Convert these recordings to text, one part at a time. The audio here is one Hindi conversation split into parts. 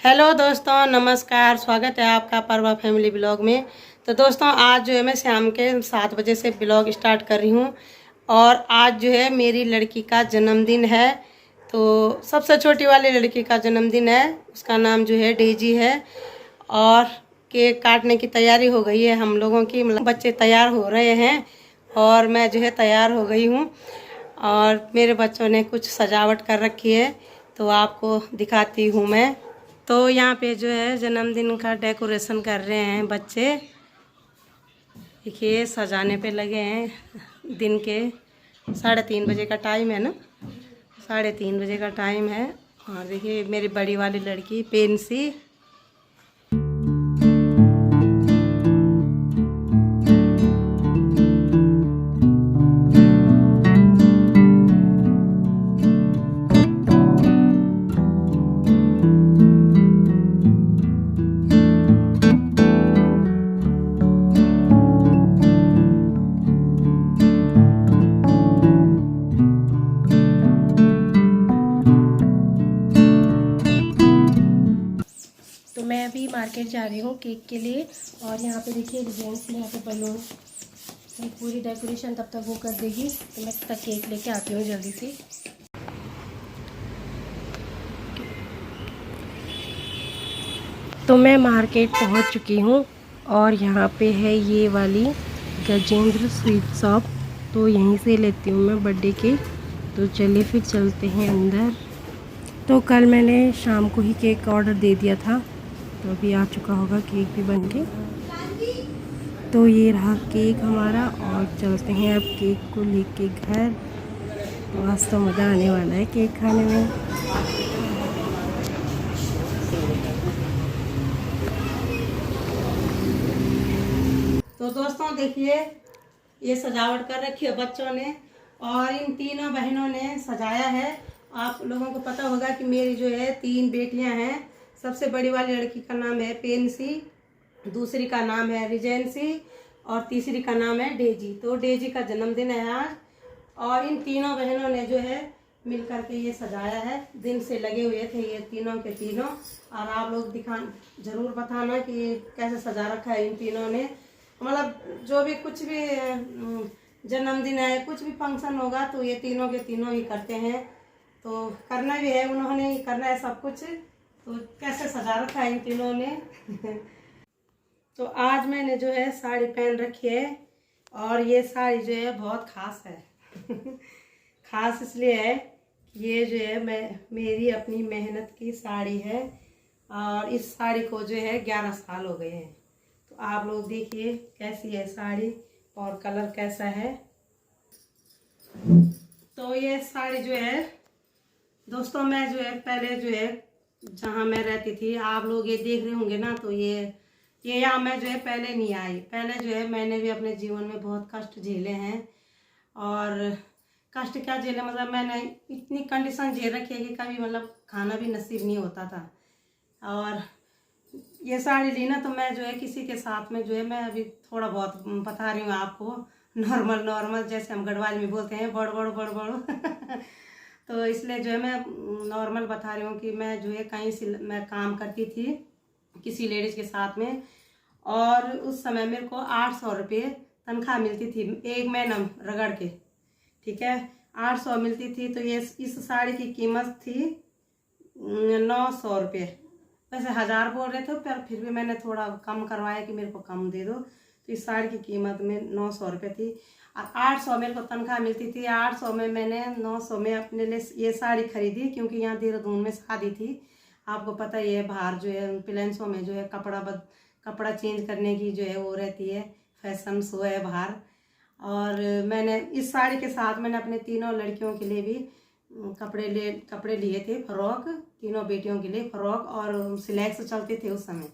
हेलो दोस्तों, नमस्कार। स्वागत है आपका परवा फैमिली ब्लॉग में। तो दोस्तों, आज जो है मैं शाम के 7 बजे से ब्लॉग स्टार्ट कर रही हूँ और आज जो है मेरी लड़की का जन्मदिन है। तो सबसे छोटी वाली लड़की का जन्मदिन है, उसका नाम जो है डेजी है। और केक काटने की तैयारी हो गई है हम लोगों की, मतलब बच्चे तैयार हो रहे हैं और मैं जो है तैयार हो गई हूँ। और मेरे बच्चों ने कुछ सजावट कर रखी है तो आपको दिखाती हूँ मैं। तो यहाँ पे जो है जन्मदिन का डेकोरेशन कर रहे हैं बच्चे। देखिए सजाने पे लगे हैं। दिन के 3:30 बजे का टाइम है ना, 3:30 बजे का टाइम है। और देखिए मेरी बड़ी वाली लड़की पेंसी। तो मैं अभी मार्केट जा रही हूँ केक के लिए। और यहाँ पे देखिए जेंट्स यहाँ पे बलून पूरी डेकोरेशन तब तक वो कर देगी, तो मैं तब तक केक लेके आती हूँ जल्दी से। तो मैं मार्केट पहुँच चुकी हूँ और यहाँ पे है ये वाली गजेंद्र स्वीट शॉप। तो यहीं से लेती हूँ मैं बर्थडे केक। तो चलिए फिर चलते हैं अंदर। तो कल मैंने शाम को ही केक का ऑर्डर दे दिया था, तो अभी आ चुका होगा केक भी बन के। तो ये रहा केक हमारा और चलते हैं अब केक को लेके घर। तो आज तो मज़ा आने वाला है केक खाने में। तो दोस्तों देखिए ये सजावट कर रखी है बच्चों ने और इन तीनों बहनों ने सजाया है। आप लोगों को पता होगा कि मेरी जो है 3 बेटियां हैं। सबसे बड़ी वाली लड़की का नाम है पेंसी, दूसरी का नाम है रिजेंसी और तीसरी का नाम है डेजी। तो डेजी का जन्मदिन है आज और इन तीनों बहनों ने जो है मिल करके ये सजाया है। दिन से लगे हुए थे ये तीनों के तीनों। और आप लोग जरूर बताना कि कैसे सजा रखा है इन तीनों ने। मतलब जो भी कुछ भी जन्मदिन है, कुछ भी फंक्शन होगा तो ये तीनों के तीनों ही करते हैं। तो करना भी है, उन्होंने ही करना है सब कुछ। तो कैसे सजा रखा है इन तीनों ने। तो आज मैंने जो है साड़ी पहन रखी है और ये साड़ी जो है बहुत खास है। खास इसलिए है कि ये जो है मेरी अपनी मेहनत की साड़ी है और इस साड़ी को जो है 11 साल हो गए हैं। तो आप लोग देखिए कैसी है साड़ी और कलर कैसा है। तो ये साड़ी जो है दोस्तों, मैं जो है पहले जो है जहाँ मैं रहती थी, आप लोग ये देख रहे होंगे ना, तो ये यहाँ मैं जो है पहले नहीं आई। पहले जो है मैंने भी अपने जीवन में बहुत कष्ट झेले हैं। और कष्ट क्या झेले, मतलब मैंने इतनी कंडीशन झेल रखी है कि कभी मतलब खाना भी नसीब नहीं होता था। और ये साड़ी ली ना तो मैं जो है किसी के साथ में जो है मैं अभी थोड़ा बहुत बता रही हूँ आपको, नॉर्मल जैसे हम गढ़वाल में बोलते हैं बड़ बड़। तो इसलिए जो है मैं नॉर्मल बता रही हूँ कि मैं जो है कहीं से मैं काम करती थी किसी लेडीज के साथ में। और उस समय मेरे को 800 रुपये तनख्वाह मिलती थी एक महीना रगड़ के, ठीक है, 800 मिलती थी। तो ये इस साड़ी की कीमत थी 900 रुपये। वैसे 1000 बोल रहे थे पर फिर भी मैंने थोड़ा कम करवाया कि मेरे को कम दे दो। तो इस साड़ी की कीमत में 900 रुपये थी और 800 मेरे को तनख्वाह मिलती थी। 800 में मैंने 900 में अपने लिए ये साड़ी खरीदी, क्योंकि यहाँ देहरादून में शादी थी। आपको पता ही है बाहर जो है प्लेन्सों में जो है कपड़ा चेंज करने की जो है वो रहती है, फैशन शो है बाहर। और मैंने इस साड़ी के साथ मैंने अपने तीनों लड़कियों के लिए भी कपड़े लिए थे, फ्रॉक, तीनों बेटियों के लिए फ्रॉक और सिलेक्स चलते थे उस समय।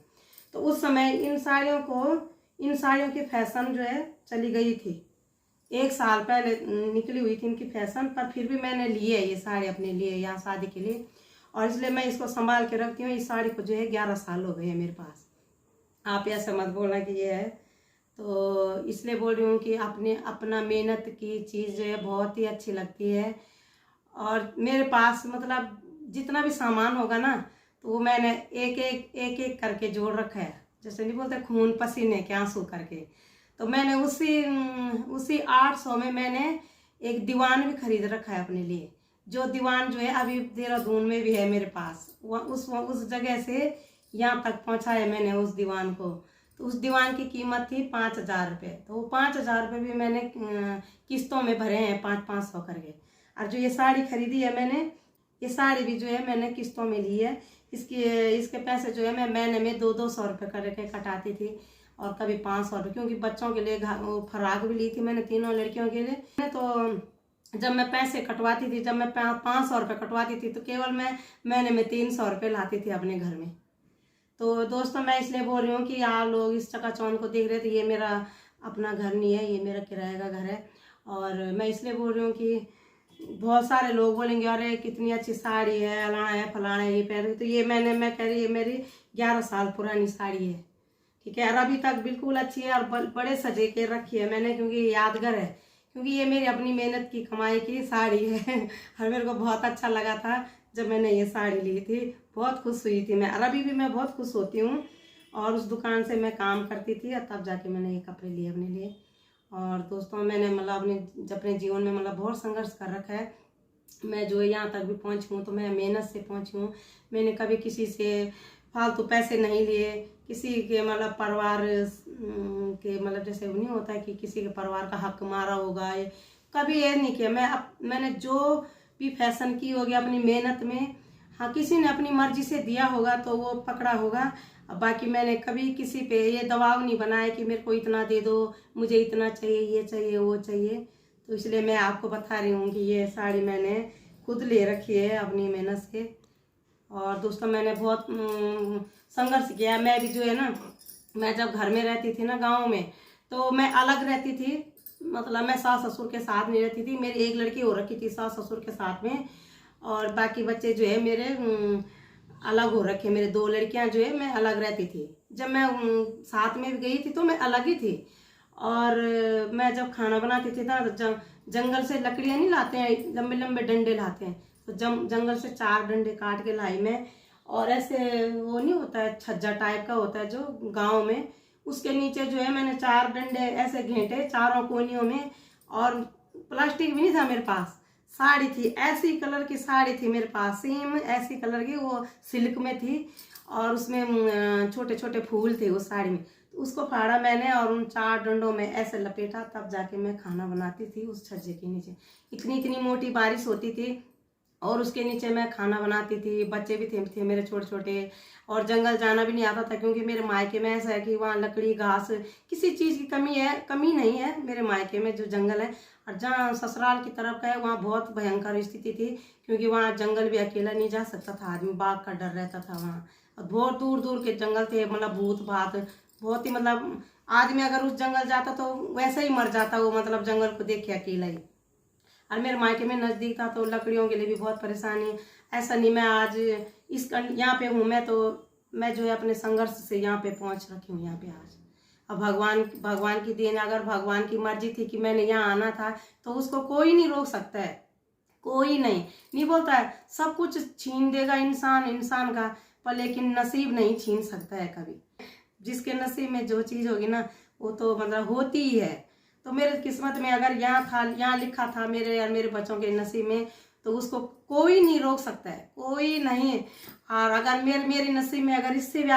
तो उस समय इन साड़ियों की फैशन जो है चली गई थी। 1 साल पहले निकली हुई थी इनकी फैशन, पर फिर भी मैंने लिए ये साड़ी अपने लिए यहाँ शादी के लिए। और इसलिए मैं इसको संभाल के रखती हूँ। इस साड़ी को जो है 11 साल हो गए हैं मेरे पास। आप ऐसा मत बोलना कि ये है। तो इसलिए बोल रही हूँ कि अपना मेहनत की चीज़ जो है बहुत ही अच्छी लगती है। और मेरे पास मतलब जितना भी सामान होगा ना तो वो मैंने एक एक करके जोड़ रखा है, जैसे नहीं बोलते खून पसीने के आंसू करके। तो मैंने उसी 800 में मैंने एक दीवान भी खरीद रखा है अपने लिए, जो दीवान जो है अभी देहरादून में भी है मेरे पास। उस जगह से यहाँ तक पहुँचाया मैंने उस दीवान को। तो उस दीवान की कीमत थी 5,000 रुपये। तो वो 5,000 रुपये भी मैंने किस्तों में भरे हैं, 500 करके। और जो ये साड़ी खरीदी है मैंने, ये साड़ी भी जो है मैंने किस्तों में ली है। इसके पैसे जो है मैं महीने में 200 रुपये करके कटाती थी, और कभी 500 रुपये, क्योंकि बच्चों के लिए वो फराक भी ली थी मैंने, तीनों लड़कियों के लिए। तो जब मैं पैसे कटवाती थी, जब मैं 500 रुपये कटवाती थी, तो केवल मैं महीने में 300 रुपये लाती थी अपने घर में। तो दोस्तों मैं इसलिए बोल रही हूँ कि आप लोग इस चकाचौंध को देख रहे थे, ये मेरा अपना घर नहीं है, ये मेरा किराए का घर है। और मैं इसलिए बोल रही हूँ कि बहुत सारे लोग बोलेंगे अरे कितनी अच्छी साड़ी है, अलाना है फलाना है, ये पहन। तो ये मैं कह रही, ये मेरी 11 साल पुरानी साड़ी है, ठीक है। और अभी तक बिल्कुल अच्छी है, और बड़े सजे के रखी है मैंने, क्योंकि ये यादगार है, क्योंकि ये मेरी अपनी मेहनत की कमाई की साड़ी है। और मेरे को बहुत अच्छा लगा था जब मैंने ये साड़ी ली थी, बहुत खुश हुई थी मैं, और अभी भी मैं बहुत खुश होती हूँ। और उस दुकान से मैं काम करती थी, और तब जाके मैंने ये कपड़े लिए अपने लिए। और दोस्तों मैंने मतलब अपने जीवन में मतलब बहुत संघर्ष कर रखा है। मैं जो यहाँ तक भी पहुँची हूँ तो मैं मेहनत से पहुँची हूँ। मैंने कभी किसी से फालतू पैसे नहीं लिए, किसी के मतलब परिवार के मतलब जैसे नहीं होता है कि किसी के परिवार का हक मारा होगा, कभी ये नहीं किया। मैंने जो भी फैशन की होगी अपनी मेहनत में, हाँ किसी ने अपनी मर्जी से दिया होगा तो वो पकड़ा होगा। बाकी मैंने कभी किसी पे ये दबाव नहीं बनाया कि मेरे को इतना दे दो, मुझे इतना चाहिए, ये चाहिए, वो चाहिए। तो इसलिए मैं आपको बता रही हूँ कि ये साड़ी मैंने खुद ले रखी है अपनी मेहनत से। और दोस्तों मैंने बहुत संघर्ष किया। मैं भी जो है ना, मैं जब घर में रहती थी ना गाँव में, तो मैं अलग रहती थी, मतलब मैं सास ससुर के साथ नहीं रहती थी। मेरी एक लड़की हो रखी थी सास ससुर के साथ में, और बाकी बच्चे जो है मेरे अलग हो रखे। मेरे 2 लड़कियां जो है मैं अलग रहती थी। जब मैं साथ में भी गई थी तो मैं अलग ही थी। और मैं जब खाना बनाती थी ना, जंगल से लकड़ियां नहीं लाते हैं, लंबे लंबे डंडे लाते हैं, तो जंगल से 4 डंडे काट के लाई मैं। और ऐसे वो नहीं होता है, छज्जा टाइप का होता है जो गाँव में, उसके नीचे जो है मैंने 4 डंडे ऐसे घेंटे चारों कोनियों में। और प्लास्टिक भी नहीं था मेरे पास, साड़ी थी, ऐसी कलर की साड़ी थी मेरे पास, सेम ऐसी कलर की, वो सिल्क में थी, और उसमें छोटे छोटे फूल थे उस साड़ी में। तो उसको फाड़ा मैंने और उन 4 डंडों में ऐसे लपेटा, तब जाके मैं खाना बनाती थी उस छज्जे के नीचे। इतनी इतनी मोटी बारिश होती थी, और उसके नीचे मैं खाना बनाती थी। बच्चे भी थे मेरे छोटे छोटे, और जंगल जाना भी नहीं आता था, क्योंकि मेरे मायके में ऐसा है कि वहाँ लकड़ी घास किसी चीज़ की कमी नहीं है मेरे मायके में जो जंगल है। और जहाँ ससुराल की तरफ का है वहाँ बहुत भयंकर स्थिति थी, क्योंकि वहाँ जंगल भी अकेला नहीं जा सकता था आदमी, बाघ का डर रहता था वहाँ। और बहुत दूर दूर के जंगल थे, मतलब भूत भात बहुत ही, मतलब आदमी अगर उस जंगल जाता तो वैसे ही मर जाता वो, मतलब जंगल को देख के अकेला ही। और मेरे मायके में नज़दीक था तो लकड़ियों के लिए भी बहुत परेशानी। ऐसा नहीं मैं आज यहाँ पे हूँ, मैं जो है अपने संघर्ष से यहाँ पे पहुँच रखी हूँ यहाँ पे आज। अब भगवान की देन, अगर भगवान की मर्जी थी कि मैंने यहाँ आना था, तो उसको कोई नहीं रोक सकता है, कोई नहीं बोलता है। सब कुछ छीन देगा इंसान का, पर लेकिन नसीब नहीं छीन सकता है कभी। जिसके नसीब में जो चीज़ होगी ना, वो तो मतलब होती ही है। तो मेरे किस्मत में अगर यहाँ लिखा था मेरे और मेरे बच्चों के नसीब में, तो उसको कोई नहीं रोक सकता है, कोई नहीं। और अगर मेरी नसीब में अगर इससे भी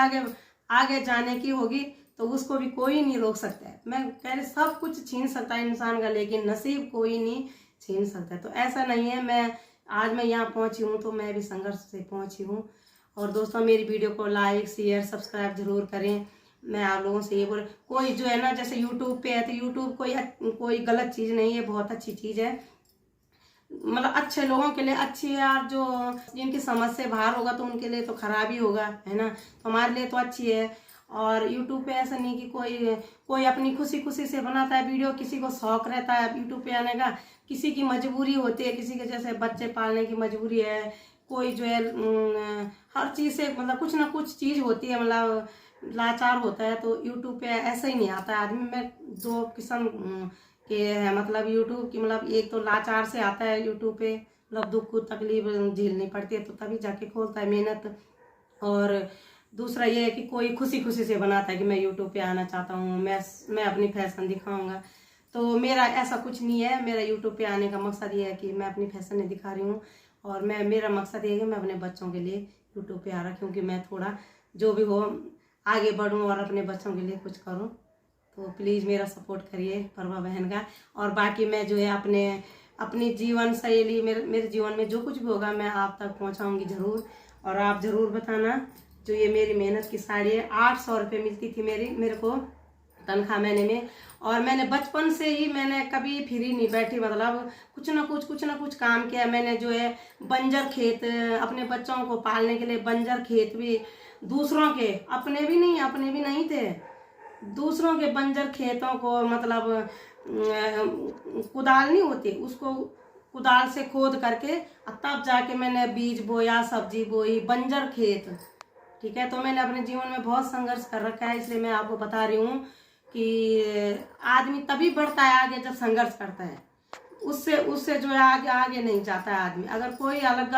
आगे जाने की होगी, तो उसको भी कोई नहीं रोक सकता है। मैं कह रही, सब कुछ छीन सकता है इंसान का, लेकिन नसीब कोई नहीं छीन सकता है। तो ऐसा नहीं है, आज मैं यहाँ पहुँची हूँ तो मैं भी संघर्ष से पहुँची हूँ। और दोस्तों मेरी वीडियो को लाइक शेयर सब्सक्राइब जरूर करें। मैं आप लोगों से ये बोल, कोई जो है ना जैसे यूट्यूब पे है, तो यूट्यूब कोई गलत चीज़ नहीं है, बहुत अच्छी चीज़ है, मतलब अच्छे लोगों के लिए अच्छी है। और जो जिनकी समझ से बाहर होगा तो उनके लिए तो खराब ही होगा, है ना। तो हमारे लिए तो अच्छी है। और यूट्यूब पे ऐसा नहीं कि कोई अपनी खुशी से बनाता है वीडियो, किसी को शौक रहता है यूट्यूब पे आने का, किसी की मजबूरी होती है, किसी के जैसे बच्चे पालने की मजबूरी है, कोई जो है हर चीज़ से मतलब कुछ ना कुछ चीज़ होती है, मतलब लाचार होता है। तो यूट्यूब पे ऐसा ही नहीं आता है आदमी। मैं 2 किस्म के है, मतलब यूट्यूब की, मतलब एक तो लाचार से आता है यूट्यूब पे, मतलब दुख तकलीफ झेलनी पड़ती है तो तभी जाके खोलता है, मेहनत और दूसरा ये है कि कोई खुशी खुशी से बनाता है कि मैं यूट्यूब पे आना चाहता हूँ, मैं अपनी फैशन दिखाऊंगा। तो मेरा ऐसा कुछ नहीं है। मेरा यूट्यूब पे आने का मकसद ये है कि मैं अपनी फैशन नहीं दिखा रही हूँ, और मेरा मकसद ये है कि मैं अपने बच्चों के लिए यूट्यूब पे आ रहा, क्योंकि मैं थोड़ा जो भी हो आगे बढ़ूँ और अपने बच्चों के लिए कुछ करूँ। तो प्लीज़ मेरा सपोर्ट करिए प्रभा बहन का। और बाकी मैं जो है अपनी जीवन शैली, मेरे जीवन में जो कुछ भी होगा मैं आप तक पहुँचाऊँगी ज़रूर। और आप ज़रूर बताना। जो ये मेरी मेहनत की साड़ी है, 800 रुपये मिलती थी मेरे को तनख्वाह महीने में। और मैंने बचपन से ही मैंने कभी फ्री नहीं बैठी, मतलब कुछ ना कुछ काम किया। मैंने जो है बंजर खेत, अपने बच्चों को पालने के लिए बंजर खेत भी दूसरों के, अपने भी नहीं थे, दूसरों के बंजर खेतों को, मतलब कुदाल नहीं होती, उसको कुदाल से खोद करके तब जाके मैंने बीज बोया, सब्जी बोई, बंजर खेत। ठीक है, तो मैंने अपने जीवन में बहुत संघर्ष कर रखा है, इसलिए मैं आपको बता रही हूँ कि आदमी तभी बढ़ता है आगे जब संघर्ष करता है। उससे जो है आगे नहीं जाता है आदमी। अगर कोई अलग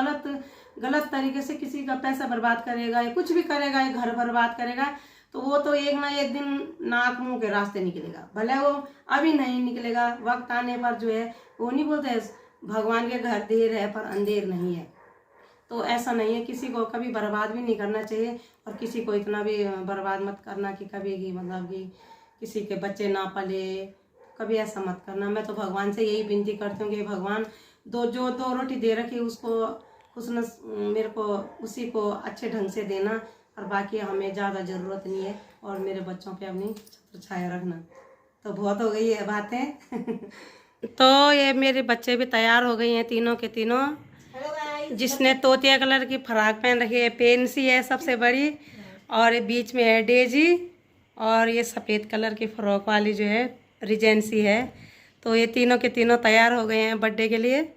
गलत तरीके से किसी का पैसा बर्बाद करेगा या कुछ भी करेगा या घर बर्बाद करेगा, तो वो तो एक ना एक दिन नाक मुंह के रास्ते निकलेगा। भले वो अभी नहीं निकलेगा, वक्त आने पर जो है, वो नहीं बोलते भगवान के घर देर है पर अंधेर नहीं है। तो ऐसा नहीं है, किसी को कभी बर्बाद भी नहीं करना चाहिए, और किसी को इतना भी बर्बाद मत करना कि कभी की मतलब कि किसी के बच्चे ना पले, कभी ऐसा मत करना। मैं तो भगवान से यही विनती करती हूँ कि भगवान जो दो रोटी दे रखी उसको मेरे को उसी को अच्छे ढंग से देना, और बाकी हमें ज़्यादा ज़रूरत नहीं है, और मेरे बच्चों पे अपनी छत्र छाया रखना। तो बहुत हो गई है बातें। तो ये मेरे बच्चे भी तैयार हो गई हैं, तीनों के तीनों। जिसने तोतिया कलर की फ्रॉक पहन रखी है, पेंसी है सबसे बड़ी, और ये बीच में है डेजी, और ये सफ़ेद कलर की फ्रॉक वाली जो है रिजेंसी है। तो ये तीनों के तीनों तैयार हो गए हैं बर्थडे के लिए,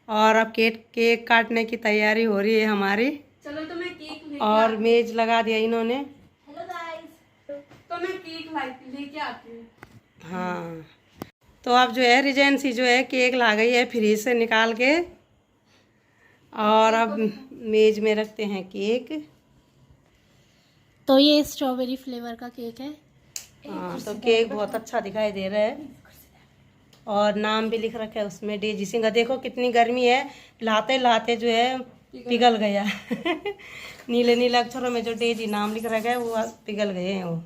और अब केक काटने की तैयारी हो रही है हमारी। चलो तो मैं केक और मेज लगा दिया इन्होंने। हेलो गाइस, तो मैं केक लेके आती हूँ। हाँ, तो अब जो है रिजेंसी जो है केक ला गई है फ्रीज से निकाल के, और अब मेज में रखते हैं केक। तो ये स्ट्रॉबेरी फ्लेवर का केक है। हाँ, तो केक बहुत अच्छा दिखाई दे रहा है, और नाम भी लिख रखा है उसमें, डेजी सिंह। देखो कितनी गर्मी है, लाते लाते जो है पिघल गया। नीले नीले अक्षरों में जो डेजी नाम लिख रखा है वो पिघल गए हैं वो।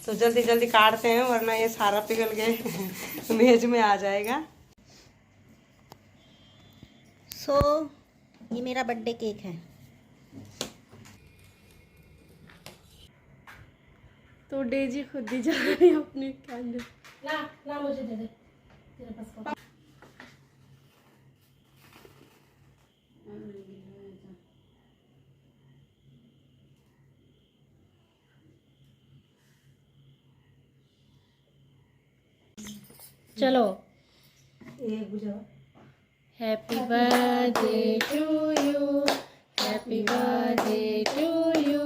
तो जल्दी जल्दी काटते हैं, वरना ये सारा पिघल गए मेज में आ जाएगा। ये मेरा बर्थडे केक है। तो डेजी खुद ही जा रही है अपनी कैंडल। ना मुझे दे दे, तेरे पास चलो। Happy birthday to you, happy birthday to you,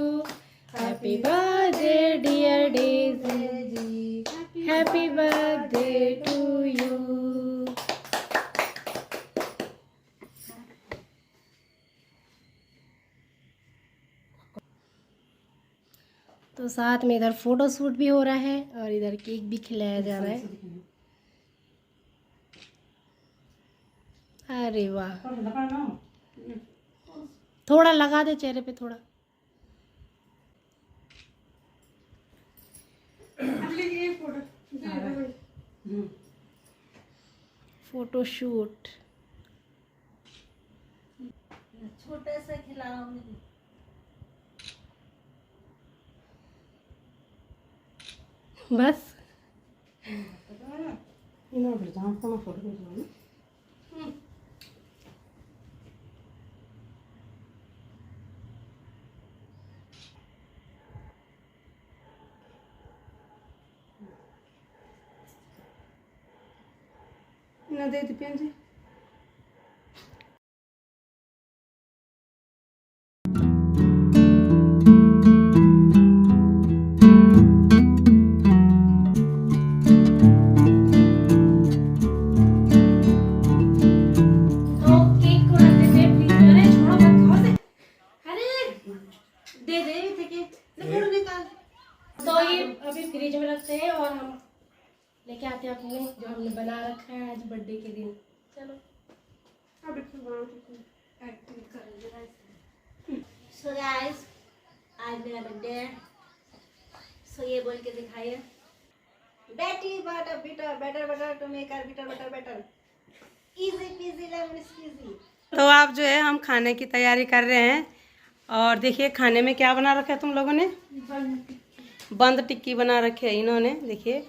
happy birthday dear Daisy, happy birthday to you. तो साथ में इधर फोटो शूट भी हो रहा है, और इधर केक भी खिलाया जा रहा है। अरे वाह, थोड़ा लगा दे चेहरे पे थोड़ा। फोटो शूट छोटे से खिलाऊंगी। बस। ना दे दीपेन जी। दिखाते हैं अपने जो हमने बना रखा है आज बर्थडे के दिन। चलो अब एक्टिंग करेंगे। सो गाइस आज मेरा बर्थडे है। सो ये बोल के दिखाइए, Betty butter bitter better butter to make bitter butter better easy peasy lemon squeezy. तो आप जो है हम खाने की तैयारी कर रहे हैं और देखिए खाने में क्या बना रखा है तुम लोगों ने। बंद टिक्की बना रखी है इन्होंने, देखिए।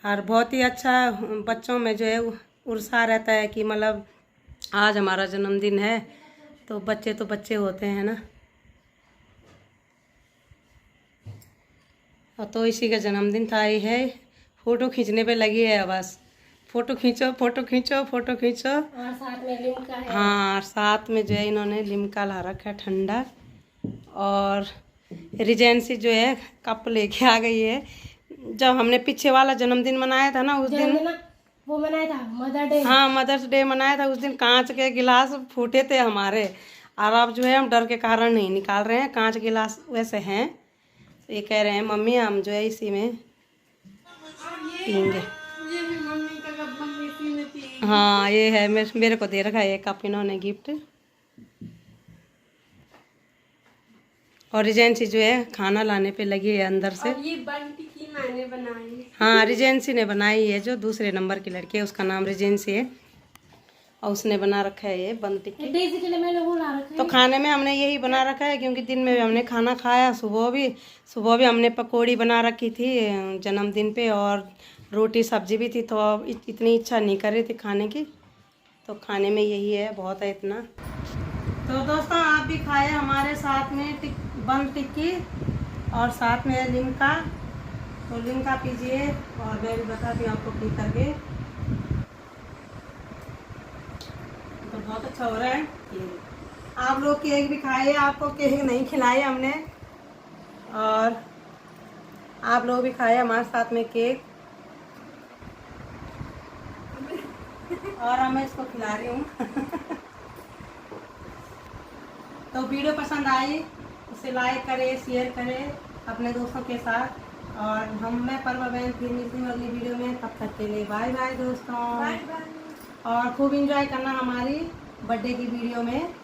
और बहुत ही अच्छा बच्चों में जो है उत्साह रहता है कि मतलब आज हमारा जन्मदिन है, तो बच्चे होते हैं ना। और तो इसी का जन्मदिन था, ये है फोटो खींचने पे लगी है बस। फोटो खींचो फोटो खींचो फोटो खींचो। और साथ में लिम्का है। हाँ, और साथ में जो है इन्होंने लिम्का ला रखा है ठंडा। और रिजेंसी जो है कप लेके आ गई है। जब हमने पीछे वाला जन्मदिन मनाया था ना उस दिन, वो मनाया था मदर डे। हाँ मदर्स डे मनाया था उस दिन, कांच के गिलास फूटे थे हमारे। और अब जो है हम डर के कारण नहीं निकाल रहे हैं, कांच गिलास वैसे हैं। तो ये कह रहे हैं मम्मी हम जो है इसी में पियेंगे। ये भी मम्मी का कप मम्मी इसी में पिएगी। हाँ ये है, मेरे को दे रखा है ये कप इन्होंने गिफ्ट। और रिजेंसी जो है खाना लाने पे लगी है अंदर से। और ये बंटी की मैंने बनाई। हाँ रिजेंसी ने बनाई है, जो दूसरे नंबर की लड़की है उसका नाम रिजेंसी है और उसने बना रखा है ये बंद टिक्की। डेज़ी के लिए मैंने वो ला रखा है। तो खाने में हमने यही बना रखा है क्योंकि दिन में भी हमने खाना खाया, सुबह भी हमने पकौड़ी बना रखी थी जन्मदिन पे, और रोटी सब्जी भी थी। तो अब इतनी इच्छा नहीं कर रही थी खाने की, तो खाने में यही है, बहुत है इतना। तो दोस्तों आप भी खाए हमारे साथ में बंद टिक्की और साथ में लिम्का। तो लिम्का पीजिए और मैं भी बताती हूँ आपको पी करके। तो बहुत अच्छा हो रहा है। आप लोग केक भी खाइए, आपको केक नहीं खिलाए हमने, और आप लोग भी खाए हमारे साथ में केक। और अब मैं इसको खिला रही हूँ। तो वीडियो पसंद आई इसे लाइक करें, शेयर करें अपने दोस्तों के साथ। और मैं परवा बहन फिर मिलती हूँ अगली वीडियो में, तब तक के लिए बाय बाय दोस्तों। Bye bye. और खूब एंजॉय करना हमारी बर्थडे की वीडियो में।